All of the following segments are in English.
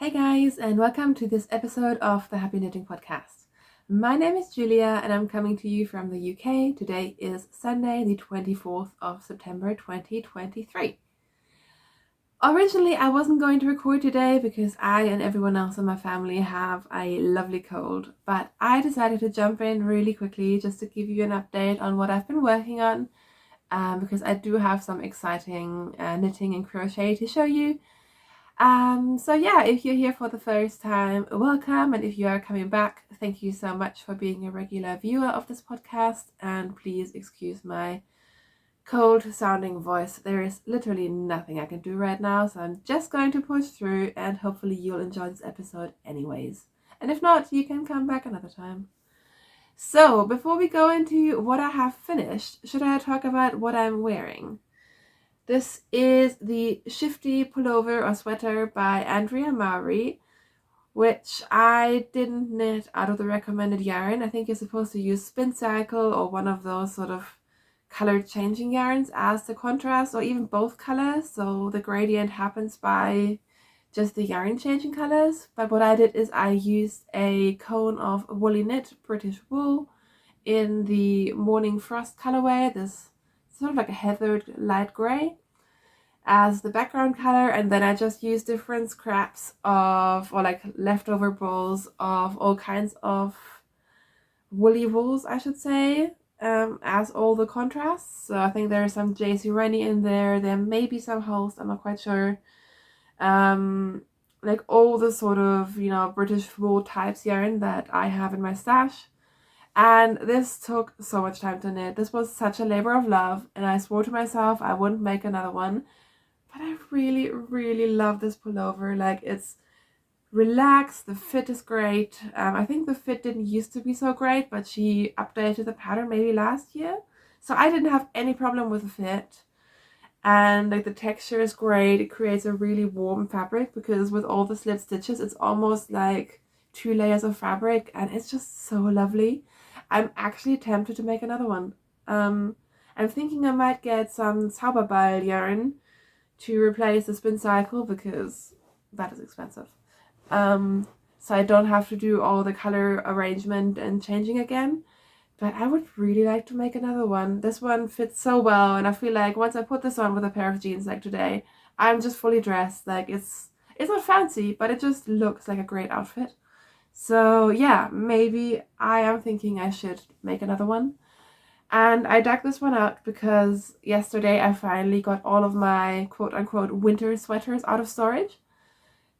Hey guys, and welcome to this episode of the Happy Knitting Podcast. My name is Julia and I'm coming to you from the UK. Today is Sunday, the 24th of September 2023. Originally, I wasn't going to record today because I and everyone else in my family have a lovely cold, but I decided to jump in really quickly just to give you an update on what I've been working on, because I do have some exciting knitting and crochet to show you. So yeah, if you're here for the first time, welcome, and if you are coming back, thank you so much for being a regular viewer of this podcast, and please excuse my cold sounding voice. There is literally nothing I can do right now, so I'm just going to push through, and hopefully you'll enjoy this episode anyways. And if not, you can come back another time. So before we go into what I have finished, should I talk about what I'm wearing? This is the Shifty Pullover or Sweater by Andrea Mowry, which I didn't knit out of the recommended yarn. I think you're supposed to use Spin Cycle or one of those sort of color changing yarns as the contrast, or even both colors, so the gradient happens by just the yarn changing colors. But what I did is I used a cone of woolly knit British wool in the Morning Frost colorway, this sort of like a heathered light gray, as the background color, and then I just used different scraps of, or like leftover balls of all kinds of woolly wools, I should say, as all the contrasts. So I think there's some JC Rennie in there may be some Holst, I'm not quite sure. Like all the sort of, British wool types yarn that I have in my stash. And this took so much time to knit. This was such a labor of love, and I swore to myself I wouldn't make another one. But I really, really love this pullover. Like, it's relaxed, the fit is great. I think the fit didn't used to be so great, but she updated the pattern maybe last year. So I didn't have any problem with the fit. And like the texture is great. It creates a really warm fabric because with all the slip stitches, it's almost like 2 layers of fabric, and it's just so lovely. I'm actually tempted to make another one. I'm thinking I might get some Zauberball yarn to replace the Spin Cycle because that is expensive. So I don't have to do all the color arrangement and changing again. But I would really like to make another one. This one fits so well, and I feel like once I put this on with a pair of jeans like today, I'm just fully dressed. Like, it's not fancy, but it just looks like a great outfit. So yeah, maybe I am thinking I should make another one. And I dug this one out because yesterday I finally got all of my quote-unquote winter sweaters out of storage.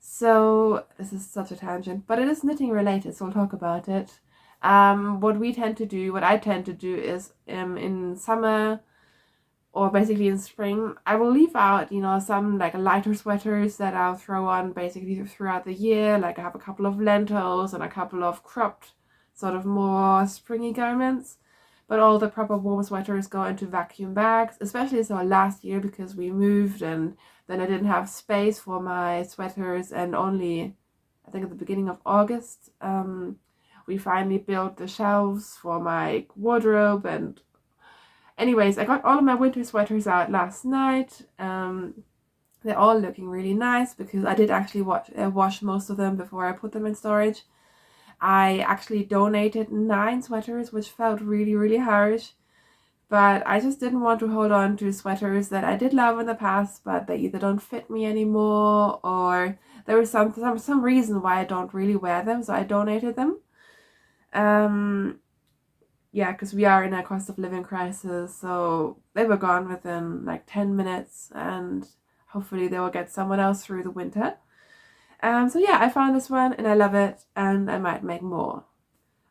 So this is such a tangent, but it is knitting related, so we'll talk about it. What I tend to do is in summer, or basically in spring, I will leave out, some like lighter sweaters that I'll throw on basically throughout the year. Like I have a couple of lentils and a couple of cropped, sort of more springy garments. But all the proper warm sweaters go into vacuum bags, especially so last year because we moved and then I didn't have space for my sweaters, and only, I think at the beginning of August, we finally built the shelves for my wardrobe. And anyways, I got all of my winter sweaters out last night. They're all looking really nice because I did actually wash most of them before I put them in storage. I actually donated 9 sweaters, which felt really, really harsh. But I just didn't want to hold on to sweaters that I did love in the past, but they either don't fit me anymore, or there was some reason why I don't really wear them, so I donated them. Yeah, because we are in a cost of living crisis, so they were gone within like 10 minutes, and hopefully they will get someone else through the winter. So yeah, I found this one and I love it, and I might make more.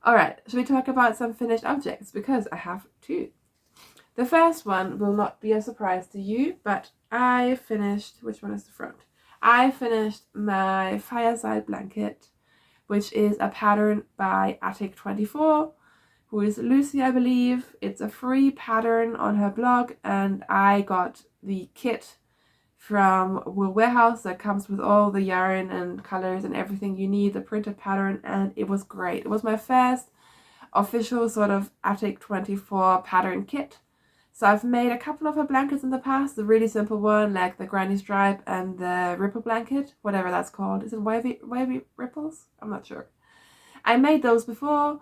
Alright, should we talk about some finished objects? Because I have 2. The first one will not be a surprise to you, but I finished, which one is the front? I finished my Fireside blanket, which is a pattern by Attic24, who is Lucy, I believe. It's a free pattern on her blog, and I got the kit from Wool Warehouse that comes with all the yarn and colors and everything you need, the printed pattern, and it was great. It was my first official sort of Attic24 pattern kit. So I've made a couple of her blankets in the past, the really simple one, like the granny stripe and the ripple blanket, whatever that's called. Is it wavy ripples? I'm not sure. I made those before,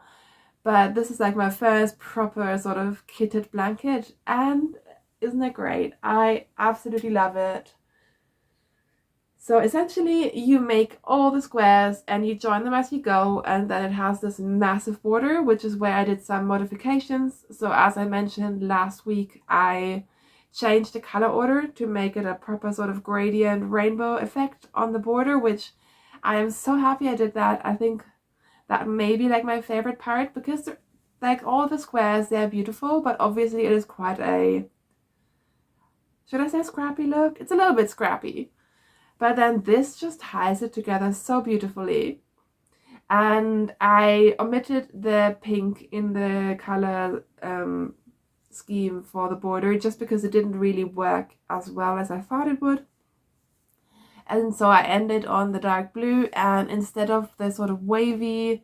but this is like my first proper sort of kitted blanket, and isn't it great? I absolutely love it. So essentially you make all the squares and you join them as you go, and then it has this massive border, which is where I did some modifications. So as I mentioned last week, I changed the color order to make it a proper sort of gradient rainbow effect on the border, which I am so happy I did that. I think that may be like my favorite part, because like all the squares, they're beautiful, but obviously it is quite a, should I say scrappy look? It's a little bit scrappy. But then this just ties it together so beautifully. And I omitted the pink in the color scheme for the border, just because it didn't really work as well as I thought it would. And so I ended on the dark blue, and instead of the sort of wavy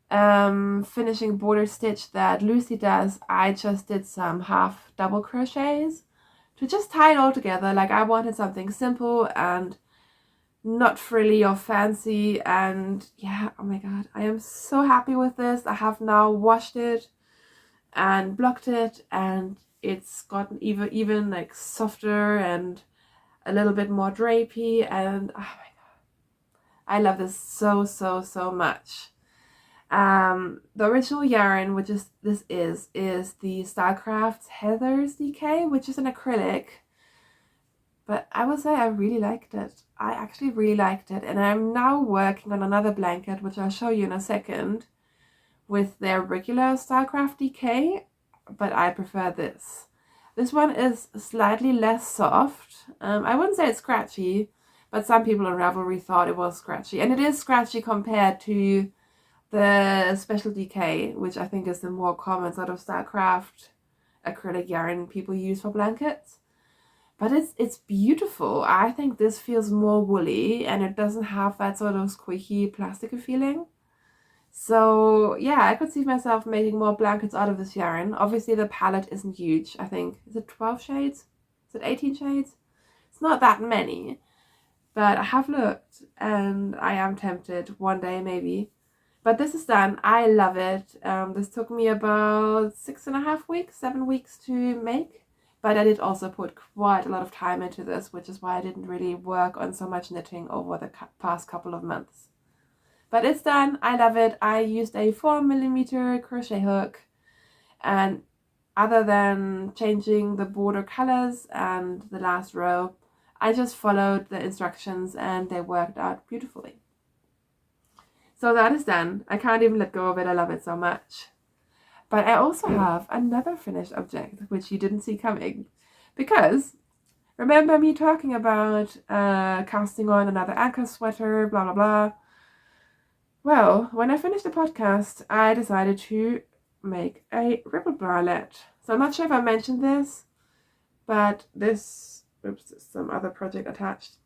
finishing border stitch that Lucy does, I just did some half double crochets to just tie it all together. Like, I wanted something simple and not frilly or fancy, and yeah, oh my god, I am so happy with this. I have now washed it and blocked it, and it's gotten even like softer and a little bit more drapey, and oh my god, I love this so much. The original yarn, which is the Starcraft's Heather's DK, which is an acrylic. But I will say I really liked it. I actually really liked it. And I'm now working on another blanket, which I'll show you in a second, with their regular Starcraft DK, but I prefer this. This one is slightly less soft. I wouldn't say it's scratchy, but some people on Ravelry thought it was scratchy. And it is scratchy compared to the Special DK, which I think is the more common sort of Starcraft acrylic yarn people use for blankets. But it's beautiful. I think this feels more woolly, and it doesn't have that sort of squeaky plasticky feeling. So yeah, I could see myself making more blankets out of this yarn. Obviously the palette isn't huge. I think, is it 12 shades? Is it 18 shades? It's not that many, but I have looked and I am tempted one day maybe. But this is done. I love it. This took me about 6.5 weeks, 7 weeks to make. But I did also put quite a lot of time into this, which is why I didn't really work on so much knitting over the past couple of months. But it's done. I love it. I used a 4mm crochet hook, and other than changing the border colors and the last row, I just followed the instructions and they worked out beautifully. So that is done. I can't even let go of it. I love it so much. But I also have another finished object, which you didn't see coming. Because, remember me talking about casting on another anchor sweater, blah, blah, blah. Well, when I finished the podcast, I decided to make a ripple bralette. So I'm not sure if I mentioned this, but this, oops, there's some other project attached.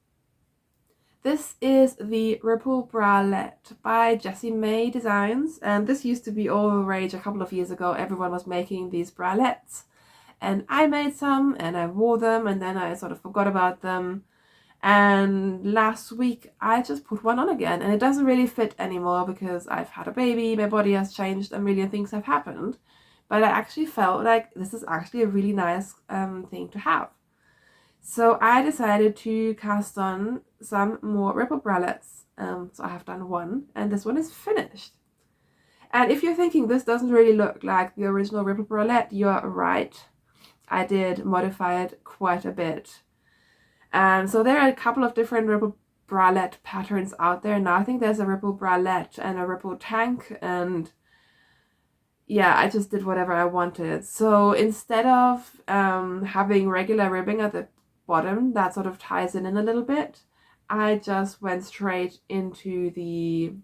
This is the Ripple Bralette by Jessie May Designs, and this used to be all the rage a couple of years ago. Everyone was making these bralettes, and I made some and I wore them, and then I sort of forgot about them. And last week I just put one on again, and it doesn't really fit anymore because I've had a baby, my body has changed, a million things have happened. But I actually felt like this is actually a really nice thing to have. So I decided to cast on some more ripple bralettes. So I have done one, and this one is finished. And if you're thinking this doesn't really look like the original ripple bralette, you're right. I did modify it quite a bit. So there are a couple of different ripple bralette patterns out there. Now I think there's a ripple bralette and a ripple tank, and yeah, I just did whatever I wanted. So instead of having regular ribbing at the bottom that sort of ties in a little bit, I just went straight into the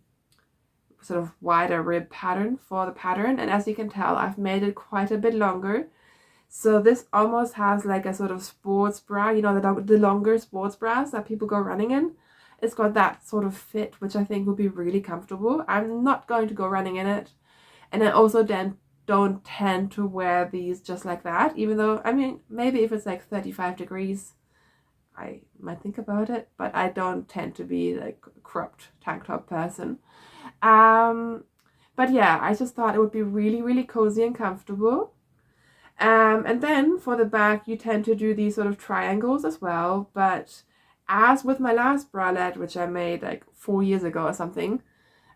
sort of wider rib pattern for the pattern, and as you can tell, I've made it quite a bit longer. So this almost has like a sort of sports bra, you know, the longer sports bras that people go running in. It's got that sort of fit, which I think would be really comfortable. I'm not going to go running in it, and I also then don't tend to wear these just like that, even though, I mean, maybe if it's like 35 degrees, I might think about it, but I don't tend to be like a cropped tank top person. But yeah, I just thought it would be really, really cozy and comfortable. And then for the back, you tend to do these sort of triangles as well. But as with my last bralette, which I made like 4 years ago or something,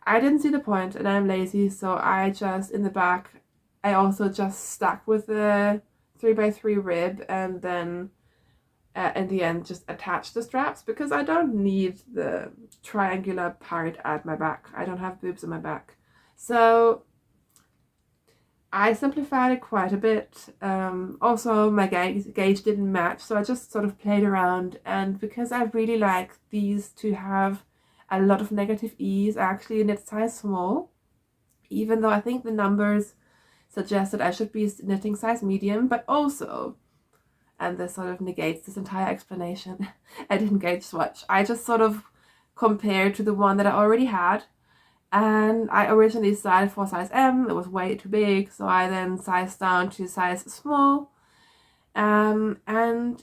I didn't see the point and I'm lazy. So I just, in the back, I also just stuck with the 3x3 rib and then in the end just attach the straps, because I don't need the triangular part at my back. I don't have boobs on my back. So I simplified it quite a bit. Also, my gauge didn't match, so I just sort of played around. And because I really like these to have a lot of negative ease, I actually knit size small, even though I think the numbers suggest that I should be knitting size medium. But also, and this sort of negates this entire explanation, I didn't gauge swatch. I just sort of compared to the one that I already had. And I originally started for size M. It was way too big, so I then sized down to size small. And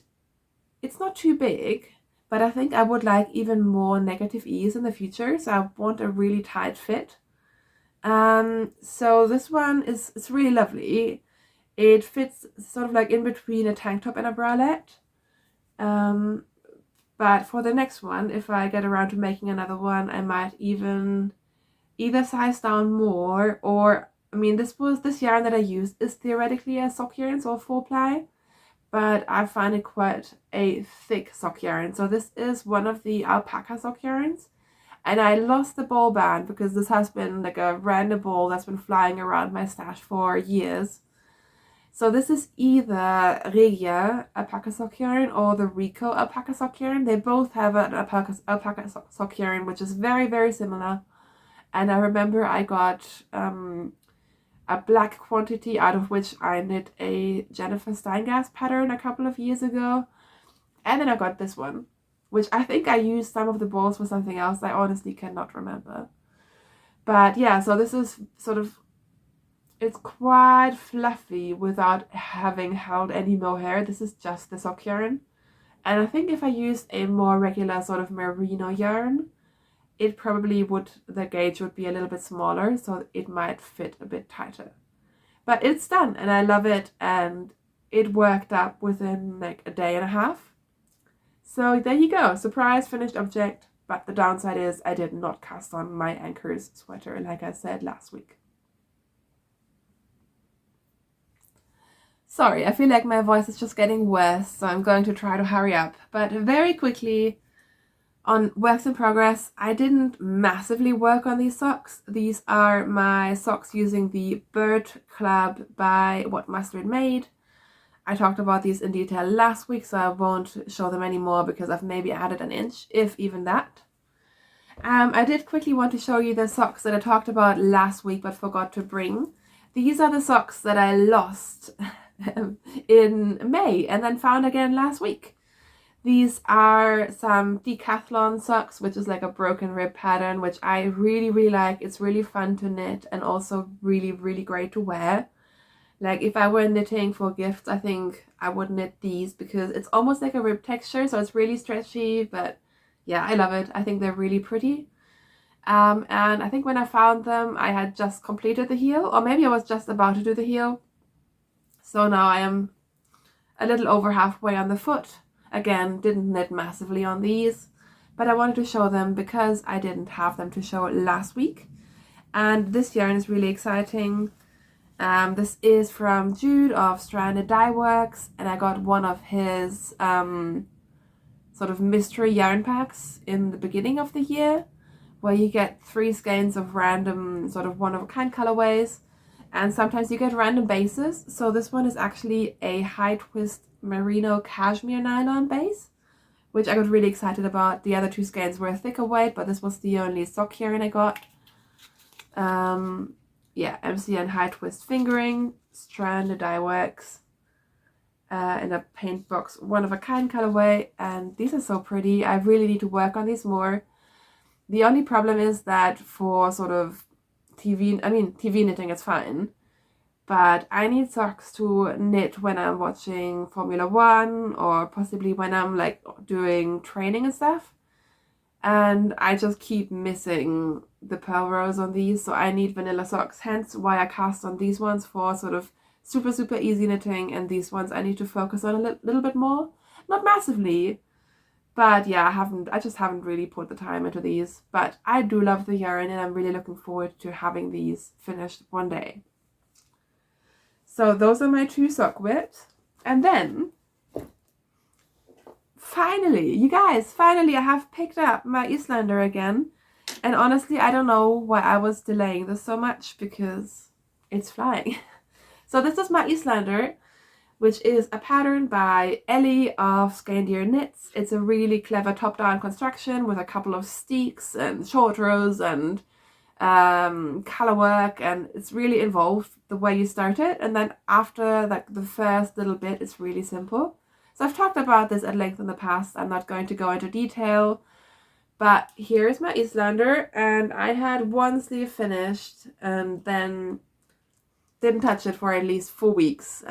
it's not too big, but I think I would like even more negative ease in the future, so I want a really tight fit. So this one it's really lovely. It fits sort of like in between a tank top and a bralette. But for the next one, if I get around to making another one, I might even either size down more, or I mean, this yarn that I used is theoretically a sock yarn, so 4-ply, but I find it quite a thick sock yarn. So this is one of the alpaca sock yarns, and I lost the ball band because this has been like a random ball that's been flying around my stash for years. So this is either Regia alpaca sock yarn or the Rico alpaca sock yarn. They both have an alpaca sock yarn, which is very, very similar. And I remember I got a black quantity out of which I knit a Jennifer Steingas pattern a couple of years ago. And then I got this one, which I think I used some of the balls for something else. I honestly cannot remember. But yeah, so this is sort of, it's quite fluffy without having held any mohair. This is just the sock yarn. And I think if I used a more regular sort of merino yarn, it probably the gauge would be a little bit smaller, so it might fit a bit tighter. But it's done and I love it, and it worked up within like a day and a half. So there you go, surprise finished object. But the downside is I did not cast on my Anchors sweater like I said last week. Sorry, I feel like my voice is just getting worse, so I'm going to try to hurry up. But very quickly, on works in progress, I didn't massively work on these socks. These are my socks using the Bird Club by What Mustard Made. I talked about these in detail last week, so I won't show them anymore because I've maybe added an inch, if even that. I did quickly want to show you the socks that I talked about last week but forgot to bring. These are the socks that I lost in May and then found again last week. These are some Decathlon socks, which is like a broken rib pattern, which I really, really like. It's really fun to knit and also really, really great to wear. Like if I were knitting for gifts, I think I would knit these because it's almost like a rib texture, so it's really stretchy, but yeah, I love it. I think they're really pretty. And I think when I found them, I had just completed the heel, or maybe I was just about to do the heel. So now I am a little over halfway on the foot. Again, didn't knit massively on these, but I wanted to show them because I didn't have them to show last week. And this yarn is really exciting. This is from Jude of Stranded Dye Works, and I got one of his sort of mystery yarn packs in the beginning of the year, where you get 3 skeins of random sort of one-of-a-kind colorways, and sometimes you get random bases. So this one is actually a high twist merino cashmere nylon base, which I got really excited about. The other 2 skeins were a thicker weight, but this was the only sock yarn I got. Yeah, MCN high twist fingering, Stranded Dye Works, in a paint box one-of-a-kind colorway, and these are so pretty. I really need to work on these more. The only problem is that for sort of TV knitting it's fine, but I need socks to knit when I'm watching Formula One or possibly when I'm like doing training and stuff. And I just keep missing the pearl rows on these, so I need vanilla socks, hence why I cast on these ones for sort of super easy knitting, and these ones I need to focus on a little bit more. Not massively, but yeah, I just haven't really put the time into these. But I do love the yarn, and I'm really looking forward to having these finished one day. So those are my 2 sock whips. And then finally, you guys, finally I have picked up my Eastlander again. And honestly, I don't know why I was delaying this so much, because it's flying. So this is my Eastlander, which is a pattern by Ellie of Scandier Knits. It's a really clever top-down construction with a couple of steeks and short rows and color work, and it's really involved the way you start it, and then after like the first little bit it's really simple. So I've talked about this at length in the past. I'm not going to go into detail, but here's my Eastlander, and I had one sleeve finished and then didn't touch it for at least 4 weeks.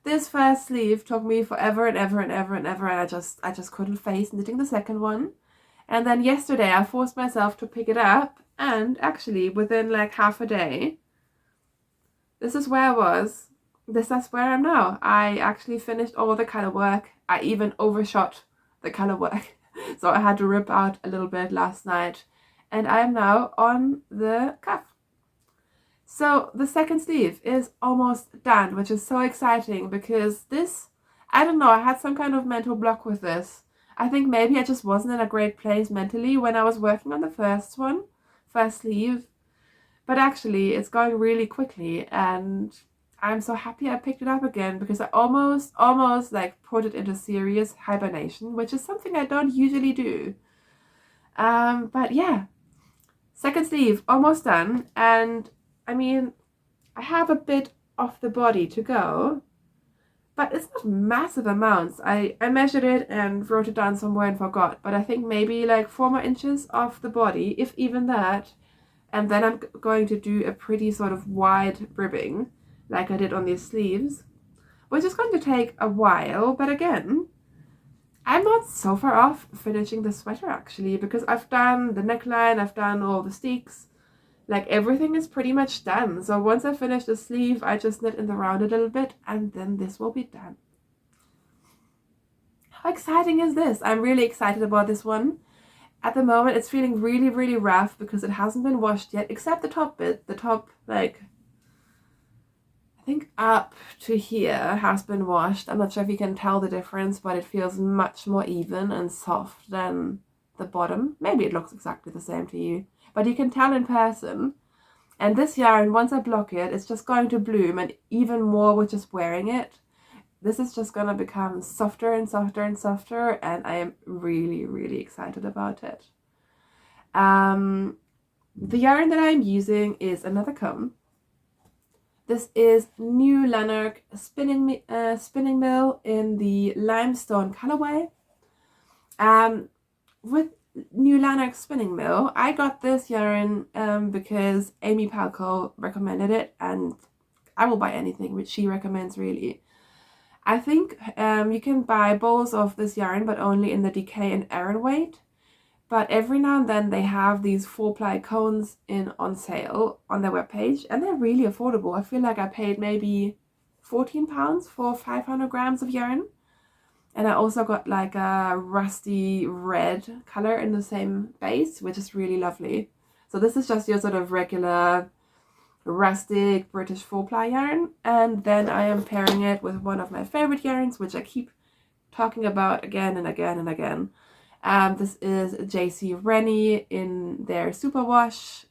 This first sleeve took me forever and ever and ever and ever, and I just couldn't face knitting the second one. And then yesterday I forced myself to pick it up, and actually within like half a day, this is where I was. This is where I am now. I actually finished all the color work. I even overshot the color work. So I had to rip out a little bit last night, and I am now on the cuff. So the second sleeve is almost done, which is so exciting, because this, I don't know, I had some kind of mental block with this. I think maybe I just wasn't in a great place mentally when I was working on the first sleeve. But actually it's going really quickly, and I'm so happy I picked it up again, because I almost like put it into serious hibernation, which is something I don't usually do. But yeah, second sleeve almost done, and I mean, I have a bit of the body to go, but it's not massive amounts. I measured it and wrote it down somewhere and forgot, but I think maybe like 4 more inches of the body, if even that. And then I'm going to do a pretty sort of wide ribbing like I did on these sleeves, which is going to take a while. But again, I'm not so far off finishing the sweater actually, because I've done the neckline, I've done all the steeks, like everything is pretty much done. So once I finish the sleeve, I just knit in the round a little bit, and then this will be done. How exciting is this? I'm really excited about this one. At the moment it's feeling really rough because it hasn't been washed yet, except the top bit. The top, like, I think up to here has been washed. I'm not sure if you can tell the difference, but it feels much more even and soft than the bottom. Maybe it looks exactly the same to you, but you can tell in person. And this yarn, once I block it, it's just going to bloom, and even more with just wearing it. This is just gonna become softer and softer and softer, and I am really excited about it. The yarn that I'm using is another cone. This is New Lanark spinning mill in the limestone colorway. With New Lanark spinning mill, I got this yarn because Amy Palco recommended it, and I will buy anything which she recommends, really. I think you can buy bowls of this yarn, but only in the DK and Aran weight. But every now and then they have these 4-ply cones on sale on their webpage, and they're really affordable. I feel like I paid maybe £14 for 500 grams of yarn. And I also got like a rusty red color in the same base, which is really lovely. So this is just your sort of regular rustic British 4-ply yarn, and then I am pairing it with one of my favorite yarns, which I keep talking about again and again and again. This is JC Rennie in their superwash,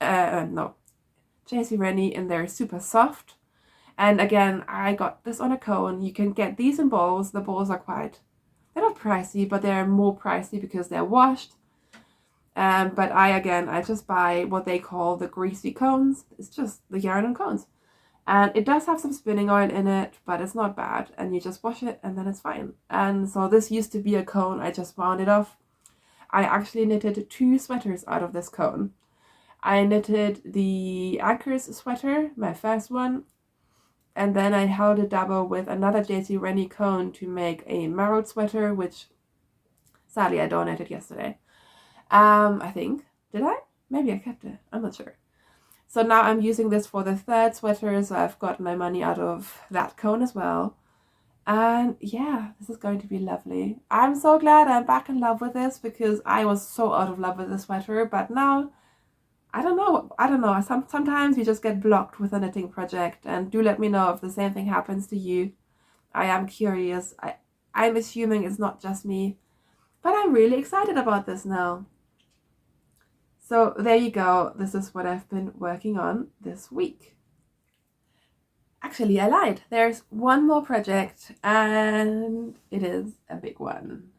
JC Rennie in their super soft. And again, I got this on a cone. You can get these in bowls. The bowls are they're not pricey, but they're more pricey because they're washed. But I just buy what they call the greasy cones. It's just the yarn and cones. And it does have some spinning oil in it, but it's not bad. And you just wash it and then it's fine. And so this used to be a cone. I just wound it off. I actually knitted 2 sweaters out of this cone. I knitted the Anchors sweater, my first one. And then I held it double with another Daisy Rennie cone to make a marrow sweater, which sadly I donated yesterday. I think. Did I? Maybe I kept it. I'm not sure. So now I'm using this for the third sweater, so I've got my money out of that cone as well. And yeah, this is going to be lovely. I'm so glad I'm back in love with this, because I was so out of love with the sweater, but now, I don't know. Sometimes you just get blocked with a knitting project, and do let me know if the same thing happens to you. I am curious. I'm assuming it's not just me, but I'm really excited about this now. So there you go. This is what I've been working on this week. Actually, I lied. There's one more project, and it is a big one.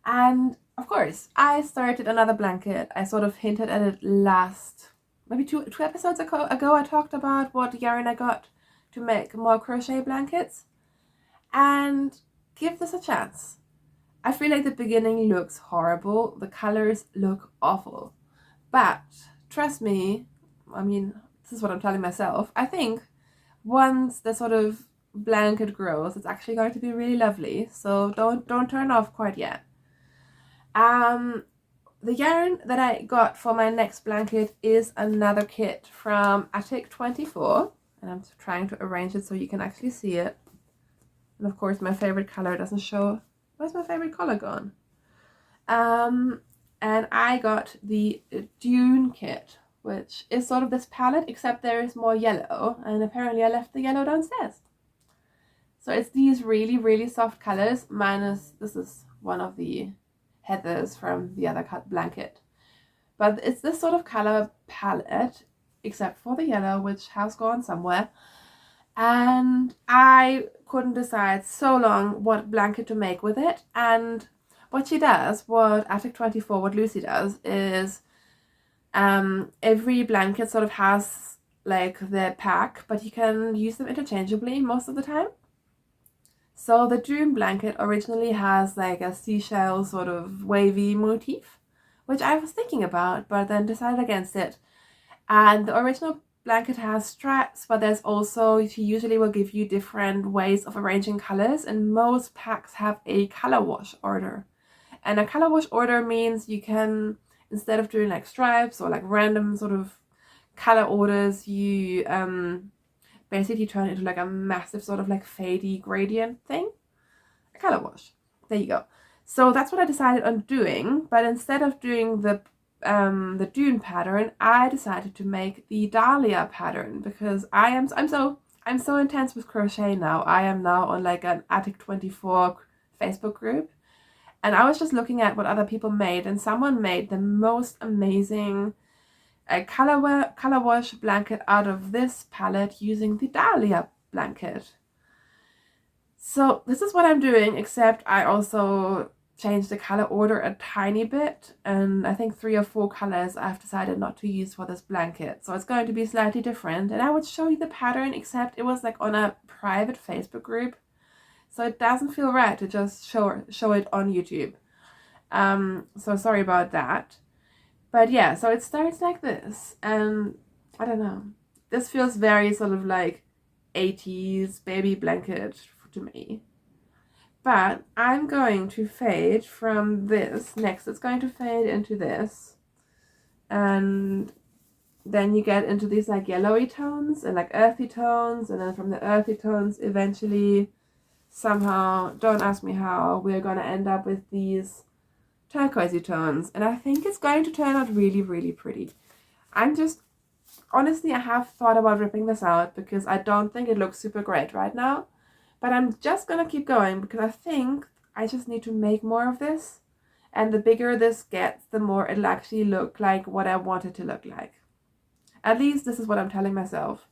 And of course, I started another blanket. I sort of hinted at it maybe two episodes ago. I talked about what yarn I got to make more crochet blankets. And give this a chance. I feel like the beginning looks horrible. The colors look awful. But trust me, I mean, this is what I'm telling myself. I think once the sort of blanket grows, it's actually going to be really lovely. So don't turn off quite yet. The yarn that I got for my next blanket is another kit from TheHappyKnittingPodcast, and I'm trying to arrange it so you can actually see it. And of course, my favorite color doesn't show. Where's my favorite color gone? And I got the Dune kit, which is sort of this palette, except there is more yellow, and apparently I left the yellow downstairs. So it's these really, really soft colors, minus, this is one of the heathers from the other cut blanket. But it's this sort of color palette, except for the yellow, which has gone somewhere. And I couldn't decide so long what blanket to make with it. And what she does, what TheHappyKnittingPodcast, what Lucy does, is every blanket sort of has like their pack, but you can use them interchangeably most of the time. So the Dune blanket originally has like a seashell sort of wavy motif, which I was thinking about, but then decided against it. And the original blanket has stripes, but there's also, she usually will give you different ways of arranging colors, and most packs have a color wash order. And a color wash order means you can, instead of doing like stripes or like random sort of color orders, you basically turn it into like a massive sort of like fadey gradient thing. A color wash. There you go. So that's what I decided on doing, but instead of doing the Dune pattern, I decided to make the Dahlia pattern, because I'm so intense with crochet now. I am now on like an TheHappyKnittingPodcast Facebook group, and I was just looking at what other people made, and someone made the most amazing color wash blanket out of this palette using the Dahlia blanket. So this is what I'm doing, except I also changed the color order a tiny bit, and I think 3 or 4 colors I've decided not to use for this blanket. So it's going to be slightly different, and I would show you the pattern, except it was like on a private Facebook group. So it doesn't feel right to just show it on YouTube. So sorry about that. But yeah, so it starts like this, and I don't know. This feels very sort of like 80s baby blanket to me. But I'm going to fade from this next. It's going to fade into this. And then you get into these like yellowy tones and like earthy tones. And then from the earthy tones, eventually, somehow, don't ask me how, we're going to end up with these turquoisey tones. And I think it's going to turn out really, really pretty. Honestly, I have thought about ripping this out because I don't think it looks super great right now. But I'm just gonna keep going because I think I just need to make more of this. And the bigger this gets, the more it'll actually look like what I want it to look like. At least this is what I'm telling myself.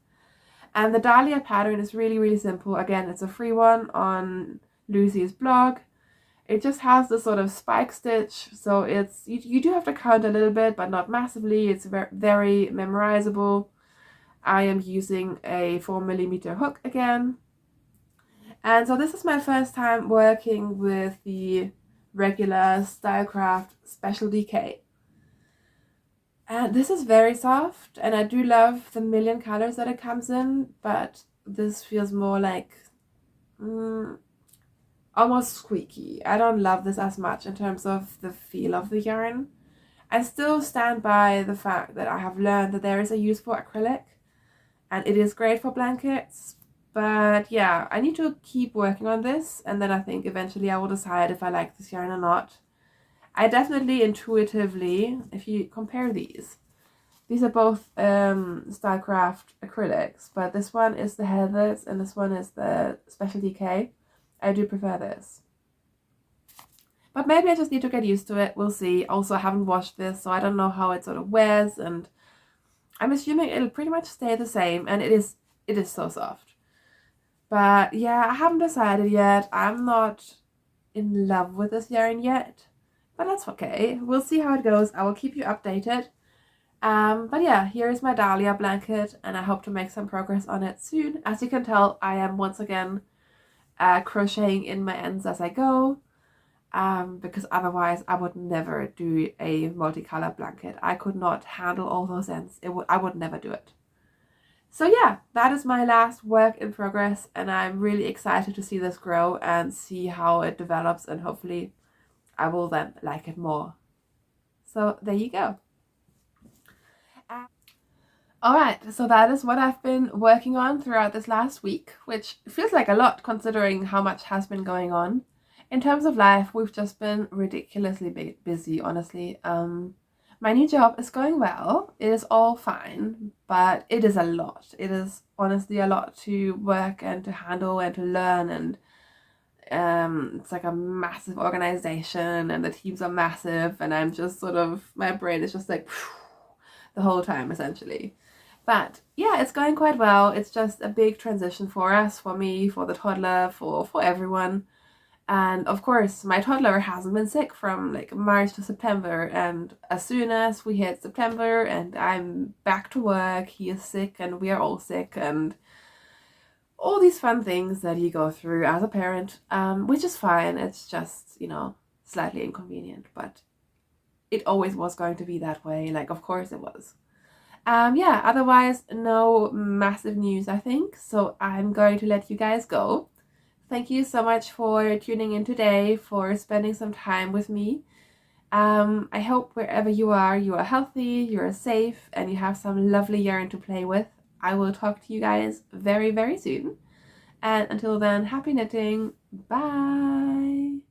And the Dahlia pattern is really, really simple. Again, it's a free one on Lucy's blog. It just has this sort of spike stitch. So it's you do have to count a little bit, but not massively. It's very, very memorizable. I am using a 4mm hook again. And so this is my first time working with the regular Stylecraft Special DK. And this is very soft, and I do love the million colors that it comes in, but this feels more like almost squeaky. I don't love this as much in terms of the feel of the yarn. I still stand by the fact that I have learned that there is a use for acrylic and it is great for blankets. But yeah, I need to keep working on this, and then I think eventually I will decide if I like this yarn or not. I definitely intuitively, if you compare these are both Stylecraft acrylics, but this one is the Heathers and this one is the Specialty K. I do prefer this. But maybe I just need to get used to it. We'll see. Also, I haven't washed this, so I don't know how it sort of wears, and I'm assuming it'll pretty much stay the same, and it is so soft. But yeah, I haven't decided yet. I'm not in love with this yarn yet, but that's okay. We'll see how it goes. I will keep you updated. But yeah, here is my Dahlia blanket, and I hope to make some progress on it soon. As you can tell, I am once again crocheting in my ends as I go, because otherwise I would never do a multicolor blanket. I could not handle all those ends. I would never do it. So yeah, that is my last work in progress, and I'm really excited to see this grow and see how it develops, and hopefully I will then like it more. So there you go. Alright, so that is what I've been working on throughout this last week, which feels like a lot considering how much has been going on. In terms of life, we've just been ridiculously busy, honestly. My new job is going well. It is all fine, but it is a lot. It is honestly a lot to work and to handle and to learn, and it's like a massive organization and the teams are massive, and I'm just sort of, my brain is just like the whole time essentially. But yeah, it's going quite well. It's just a big transition for us, for me, for the toddler, for everyone. And of course, my toddler hasn't been sick from like March to September. And as soon as we hit September and I'm back to work, he is sick and we are all sick, and all these fun things that you go through as a parent, which is fine. It's just, you know, slightly inconvenient, but it always was going to be that way. Like, of course it was. Yeah, otherwise, no massive news, I think. So I'm going to let you guys go. Thank you so much for tuning in today, for spending some time with me. I hope wherever you are healthy, you are safe, and you have some lovely yarn to play with. I will talk to you guys very, very soon. And until then, happy knitting. Bye!